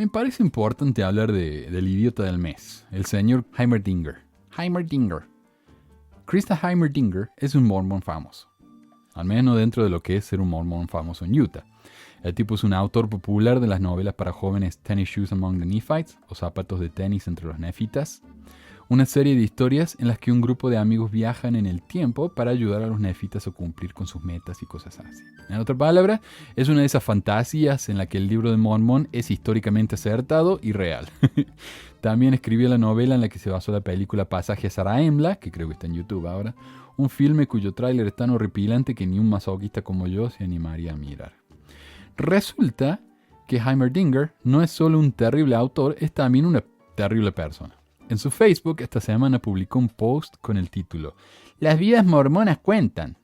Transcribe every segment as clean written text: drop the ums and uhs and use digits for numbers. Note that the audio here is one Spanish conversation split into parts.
me parece importante hablar del idiota del mes, el señor Heimerdinger. Heimerdinger. Krista Heimerdinger es un mormón famoso, al menos dentro de lo que es ser un mormón famoso en Utah. El tipo es un autor popular de las novelas para jóvenes Tennis Shoes Among the Nephites, o zapatos de tenis entre los nefitas. Una serie de historias en las que un grupo de amigos viajan en el tiempo para ayudar a los nefitas a cumplir con sus metas y cosas así. En otras palabras, es una de esas fantasías en la que el libro de Mormón es históricamente acertado y real. También escribió la novela en la que se basó la película Pasaje a Zarahemla, que creo que está en YouTube ahora, un filme cuyo tráiler es tan horripilante que ni un masoquista como yo se animaría a mirar. Resulta que Heimerdinger no es solo un terrible autor, es también una terrible persona. En su Facebook esta semana publicó un post con el título "Las vidas mormonas cuentan",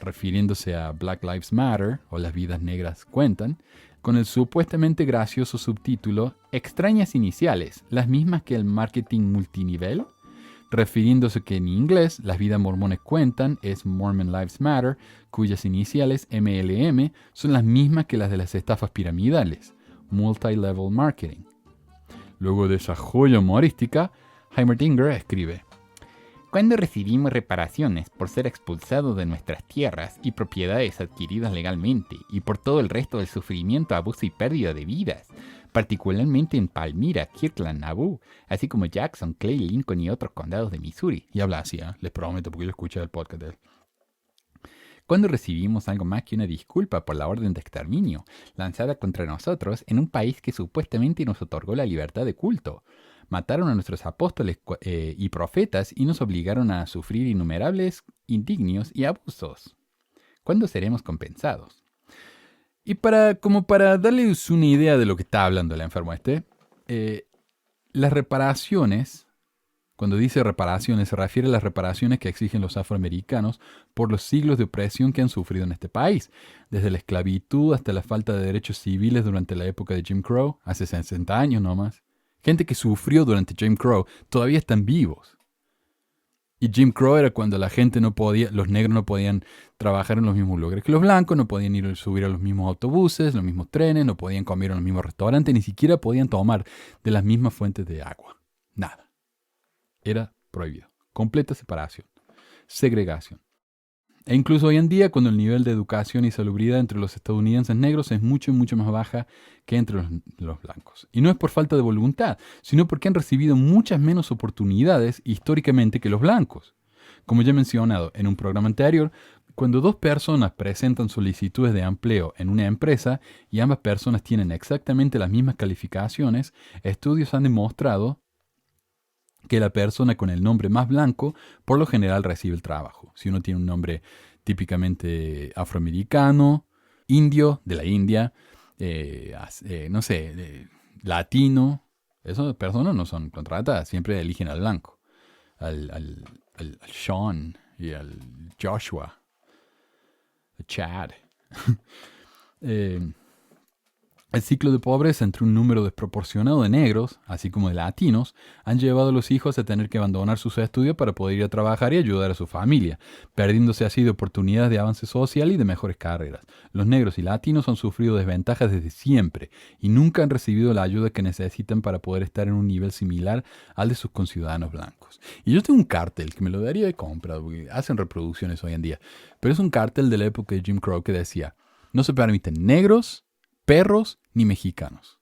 refiriéndose a Black Lives Matter o las vidas negras cuentan, con el supuestamente gracioso subtítulo "Extrañas iniciales, las mismas que el marketing multinivel", refiriéndose que en inglés las vidas mormones cuentan es Mormon Lives Matter, cuyas iniciales MLM son las mismas que las de las estafas piramidales, Multi-Level Marketing. Luego de esa joya humorística, Heimerdinger escribe: "Cuando recibimos reparaciones por ser expulsados de nuestras tierras y propiedades adquiridas legalmente y por todo el resto del sufrimiento, abuso y pérdida de vidas, particularmente en Palmyra, Kirtland, Nauvoo, así como Jackson, Clay, Lincoln y otros condados de Missouri". Y habla así, les prometo, porque yo escuché el podcast de él. Cuando recibimos algo más que una disculpa por la orden de exterminio lanzada contra nosotros en un país que supuestamente nos otorgó la libertad de culto. Mataron a nuestros apóstoles y profetas y nos obligaron a sufrir innumerables indignios y abusos. ¿Cuándo seremos compensados? Y como para darles una idea de lo que está hablando el enfermo las reparaciones, cuando dice reparaciones, se refiere a las reparaciones que exigen los afroamericanos por los siglos de opresión que han sufrido en este país, desde la esclavitud hasta la falta de derechos civiles durante la época de Jim Crow, hace 60 años nomás. Gente que sufrió durante Jim Crow todavía están vivos. Y Jim Crow era cuando la gente no podía, los negros no podían trabajar en los mismos lugares que los blancos, no podían subir a los mismos autobuses, los mismos trenes, no podían comer en los mismos restaurantes, ni siquiera podían tomar de las mismas fuentes de agua. Nada. Era prohibido. Completa separación. Segregación. E incluso hoy en día, cuando el nivel de educación y salubridad entre los estadounidenses negros es mucho, mucho más baja que entre los blancos. Y no es por falta de voluntad, sino porque han recibido muchas menos oportunidades históricamente que los blancos. Como ya he mencionado en un programa anterior, cuando dos personas presentan solicitudes de empleo en una empresa y ambas personas tienen exactamente las mismas calificaciones, estudios han demostrado que la persona con el nombre más blanco por lo general recibe el trabajo. Si uno tiene un nombre típicamente afroamericano, indio, de la India, latino, esas personas no son contratadas, siempre eligen al blanco, al Sean y al Joshua, al Chad. El ciclo de pobreza entre un número desproporcionado de negros, así como de latinos, han llevado a los hijos a tener que abandonar sus estudios para poder ir a trabajar y ayudar a su familia, perdiéndose así de oportunidades de avance social y de mejores carreras. Los negros y latinos han sufrido desventajas desde siempre y nunca han recibido la ayuda que necesitan para poder estar en un nivel similar al de sus conciudadanos blancos. Y yo tengo un cartel que me lo daría de compra, porque hacen reproducciones hoy en día, pero es un cartel de la época de Jim Crow que decía: "No se permiten negros, perros ni mexicanos".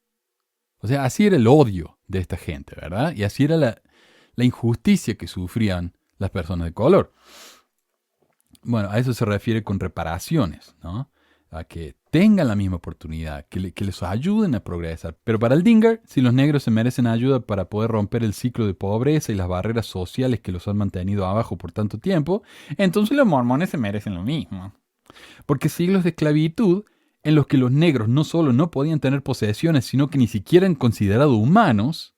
O sea, así era el odio de esta gente, ¿verdad? Y así era la injusticia que sufrían las personas de color. Bueno, a eso se refiere con reparaciones, ¿no? A que tengan la misma oportunidad, que les ayuden a progresar. Pero para el Dinger, si los negros se merecen ayuda para poder romper el ciclo de pobreza y las barreras sociales que los han mantenido abajo por tanto tiempo, entonces los mormones se merecen lo mismo. Porque siglos de esclavitud en los que los negros no solo no podían tener posesiones, sino que ni siquiera eran considerados humanos,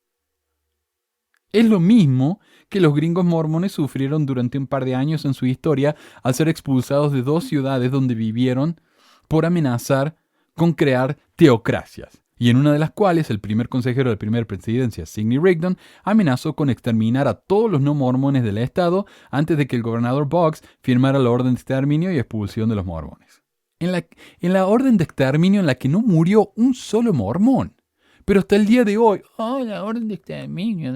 es lo mismo que los gringos mormones sufrieron durante un par de años en su historia al ser expulsados de dos ciudades donde vivieron por amenazar con crear teocracias, y en una de las cuales el primer consejero de la primera presidencia, Sidney Rigdon, amenazó con exterminar a todos los no mormones del estado antes de que el gobernador Boggs firmara la orden de exterminio y expulsión de los mormones. en la orden de exterminio en la que no murió un solo mormón. Pero hasta el día de hoy, la orden de exterminio.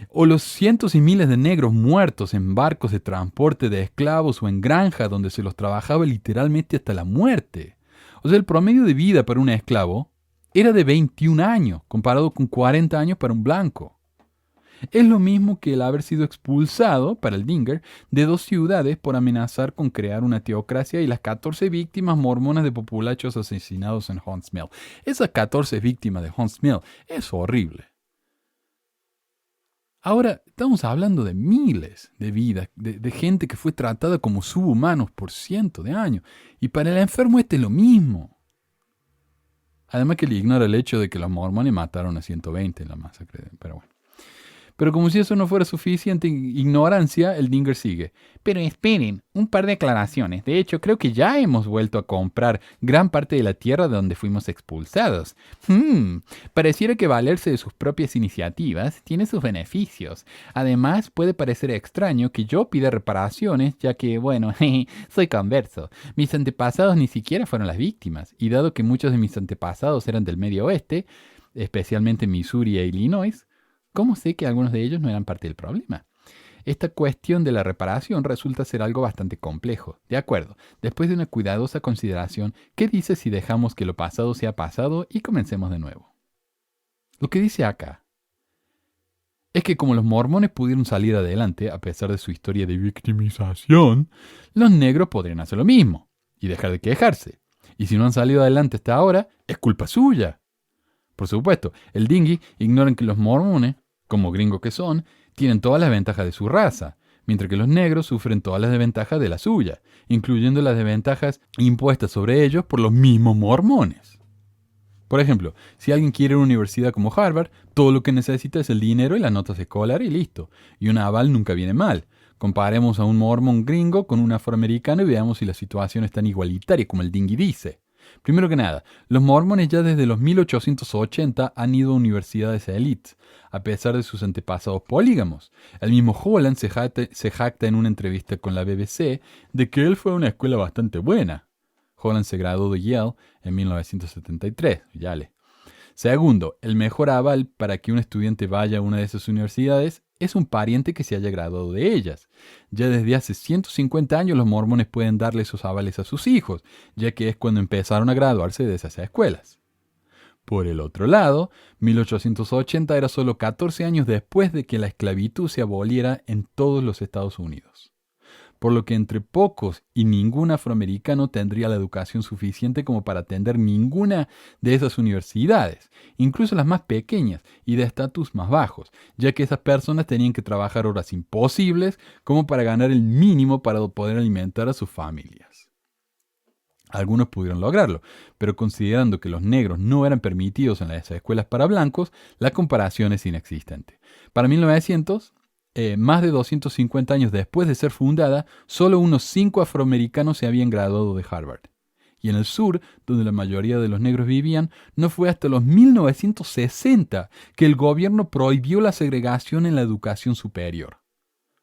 O los cientos y miles de negros muertos en barcos de transporte de esclavos o en granjas donde se los trabajaba literalmente hasta la muerte. O sea, el promedio de vida para un esclavo era de 21 años, comparado con 40 años para un blanco. Es lo mismo que el haber sido expulsado, para el Dinger, de 2 ciudades por amenazar con crear una teocracia y las 14 víctimas mormonas de populachos asesinados en Hunts Mill. Esas 14 víctimas de Hunts Mill es horrible. Ahora, estamos hablando de miles de vidas, de gente que fue tratada como subhumanos por cientos de años. Y para el enfermo es lo mismo. Además que le ignora el hecho de que los mormones mataron a 120 en la masacre. Pero bueno. Pero como si eso no fuera suficiente ignorancia, el Dinger sigue. Pero esperen, un par de aclaraciones. De hecho, creo que ya hemos vuelto a comprar gran parte de la tierra de donde fuimos expulsados. Pareciera que valerse de sus propias iniciativas tiene sus beneficios. Además, puede parecer extraño que yo pida reparaciones, ya que, bueno, soy converso. Mis antepasados ni siquiera fueron las víctimas. Y dado que muchos de mis antepasados eran del Medio Oeste, especialmente Missouri e Illinois, ¿cómo sé que algunos de ellos no eran parte del problema? Esta cuestión de la reparación resulta ser algo bastante complejo. De acuerdo, después de una cuidadosa consideración, ¿qué dice si dejamos que lo pasado sea pasado y comencemos de nuevo? Lo que dice acá es que como los mormones pudieron salir adelante a pesar de su historia de victimización, los negros podrían hacer lo mismo y dejar de quejarse. Y si no han salido adelante hasta ahora, es culpa suya. Por supuesto, el Dingy ignora que los mormones, como gringos que son, tienen todas las ventajas de su raza, mientras que los negros sufren todas las desventajas de la suya, incluyendo las desventajas impuestas sobre ellos por los mismos mormones. Por ejemplo, si alguien quiere una universidad como Harvard, todo lo que necesita es el dinero y las notas escolares y listo. Y un aval nunca viene mal. Comparemos a un mormón gringo con un afroamericano y veamos si la situación es tan igualitaria como el Dingy dice. Primero que nada, los mormones ya desde los 1880 han ido a universidades élites, a pesar de sus antepasados polígamos. El mismo Holland se jacta en una entrevista con la BBC de que él fue a una escuela bastante buena. Holland se graduó de Yale en 1973. Yale. Segundo, el mejor aval para que un estudiante vaya a una de esas universidades es un pariente que se haya graduado de ellas. Ya desde hace 150 años los mormones pueden darle esos avales a sus hijos, ya que es cuando empezaron a graduarse de esas escuelas. Por el otro lado, 1880 era solo 14 años después de que la esclavitud se aboliera en todos los Estados Unidos. Por lo que entre pocos y ningún afroamericano tendría la educación suficiente como para atender ninguna de esas universidades, incluso las más pequeñas y de estatus más bajos, ya que esas personas tenían que trabajar horas imposibles como para ganar el mínimo para poder alimentar a sus familias. Algunos pudieron lograrlo, pero considerando que los negros no eran permitidos en las escuelas para blancos, la comparación es inexistente. Para 1900, más de 250 años después de ser fundada, solo unos 5 afroamericanos se habían graduado de Harvard. Y en el sur, donde la mayoría de los negros vivían, no fue hasta los 1960 que el gobierno prohibió la segregación en la educación superior.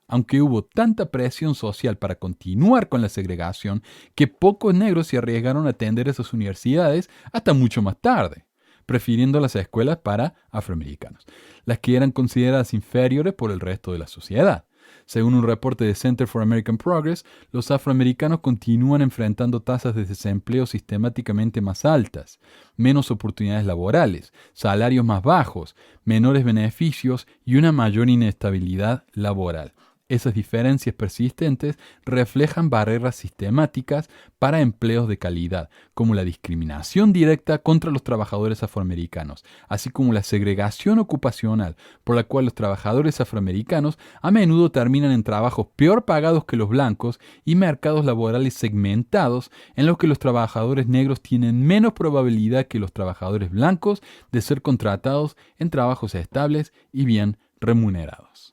Aunque hubo tanta presión social para continuar con la segregación que pocos negros se arriesgaron a atender esas universidades hasta mucho más tarde, prefiriendo las escuelas para afroamericanos, las que eran consideradas inferiores por el resto de la sociedad. Según un reporte de Center for American Progress, los afroamericanos continúan enfrentando tasas de desempleo sistemáticamente más altas, menos oportunidades laborales, salarios más bajos, menores beneficios y una mayor inestabilidad laboral. Esas diferencias persistentes reflejan barreras sistemáticas para empleos de calidad, como la discriminación directa contra los trabajadores afroamericanos, así como la segregación ocupacional, por la cual los trabajadores afroamericanos a menudo terminan en trabajos peor pagados que los blancos y mercados laborales segmentados en los que los trabajadores negros tienen menos probabilidad que los trabajadores blancos de ser contratados en trabajos estables y bien remunerados.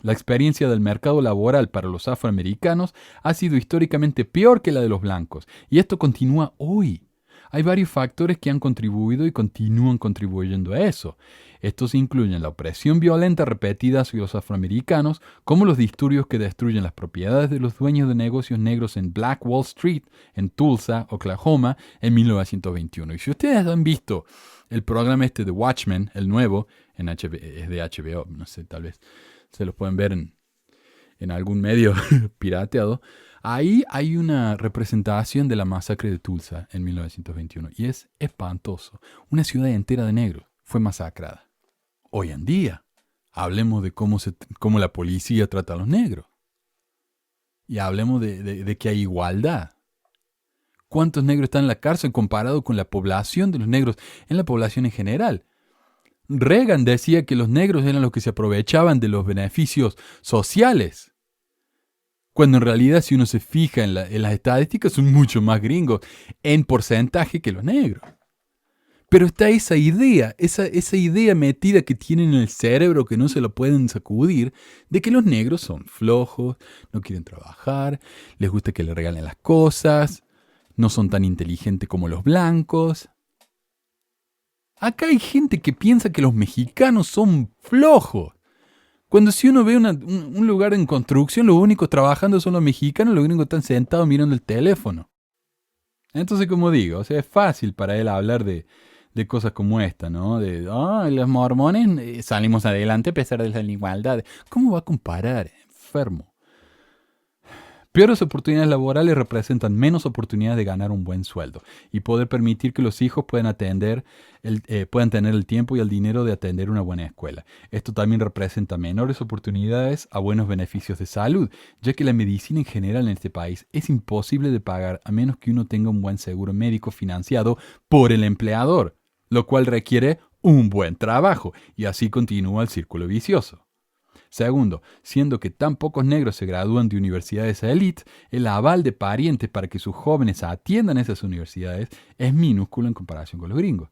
La experiencia del mercado laboral para los afroamericanos ha sido históricamente peor que la de los blancos, y esto continúa hoy. Hay varios factores que han contribuido y continúan contribuyendo a eso. Estos incluyen la opresión violenta repetida hacia los afroamericanos, como los disturbios que destruyen las propiedades de los dueños de negocios negros en Black Wall Street, en Tulsa, Oklahoma, en 1921. Y si ustedes han visto el programa este de Watchmen, el nuevo, es de HBO, no sé, tal vez se los pueden ver en algún medio pirateado, ahí hay una representación de la masacre de Tulsa en 1921 y es espantoso. Una ciudad entera de negros fue masacrada. Hoy en día, hablemos de cómo la policía trata a los negros. Y hablemos de que hay igualdad. ¿Cuántos negros están en la cárcel comparado con la población de los negros en la población en general? Reagan decía que los negros eran los que se aprovechaban de los beneficios sociales. Cuando en realidad, si uno se fija en las estadísticas, son mucho más gringos en porcentaje que los negros. Pero está esa idea metida que tienen en el cerebro que no se lo pueden sacudir, de que los negros son flojos, no quieren trabajar, les gusta que le regalen las cosas, no son tan inteligentes como los blancos. Acá hay gente que piensa que los mexicanos son flojos. Cuando si uno ve un lugar en construcción, los únicos trabajando son los mexicanos, los únicos están sentados mirando el teléfono. Entonces, como digo, o sea, es fácil para él hablar de cosas como esta, ¿no? Los mormones salimos adelante a pesar de la igualdad. ¿Cómo va a comparar? Enfermo. Peores oportunidades laborales representan menos oportunidades de ganar un buen sueldo y poder permitir que los hijos puedan tener el tiempo y el dinero de atender una buena escuela. Esto también representa menores oportunidades a buenos beneficios de salud, ya que la medicina en general en este país es imposible de pagar a menos que uno tenga un buen seguro médico financiado por el empleador, lo cual requiere un buen trabajo, y así continúa el círculo vicioso. Segundo, siendo que tan pocos negros se gradúan de universidades élite, el aval de parientes para que sus jóvenes atiendan esas universidades es minúsculo en comparación con los gringos.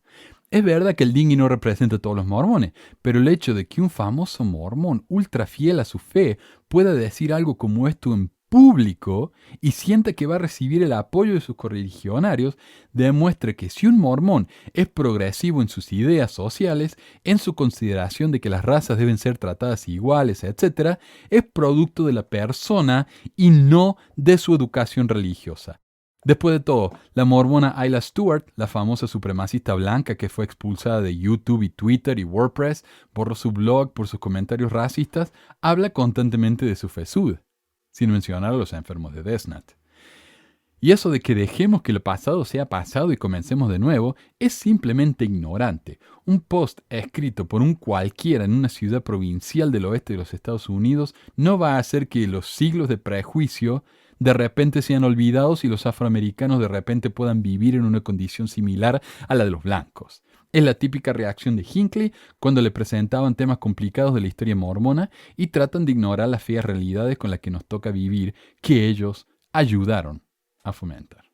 Es verdad que el dinghy no representa a todos los mormones, pero el hecho de que un famoso mormón ultra fiel a su fe pueda decir algo como esto en público y sienta que va a recibir el apoyo de sus correligionarios, demuestra que si un mormón es progresivo en sus ideas sociales, en su consideración de que las razas deben ser tratadas iguales, etc., es producto de la persona y no de su educación religiosa. Después de todo, la mormona Ayla Stewart, la famosa supremacista blanca que fue expulsada de YouTube y Twitter y WordPress, borró su blog por sus comentarios racistas, habla constantemente de su fesud, sin mencionar a los enfermos de Desnat. Y eso de que dejemos que lo pasado sea pasado y comencemos de nuevo es simplemente ignorante. Un post escrito por un cualquiera en una ciudad provincial del oeste de los Estados Unidos no va a hacer que los siglos de prejuicio de repente sean olvidados y los afroamericanos de repente puedan vivir en una condición similar a la de los blancos. Es la típica reacción de Hinckley cuando le presentaban temas complicados de la historia mormona y tratan de ignorar las feas realidades con las que nos toca vivir que ellos ayudaron a fomentar.